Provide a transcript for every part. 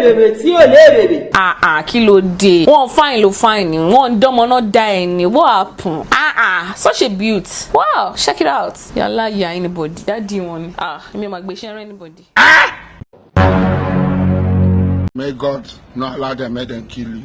Bèbè tí ò lé bèbè. Kí ló dé? Wọ́n fine ló fine ni. Wọ́n dánmọ́ náà dá ẹ ni. What happened? Such a beauty. Wow, check it out. Yàrá ya anybody. Daddy one. Èmi ò máa gbé iṣẹ́ rẹ́ anybody. May God not allow them, make them kill you.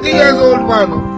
Years old man.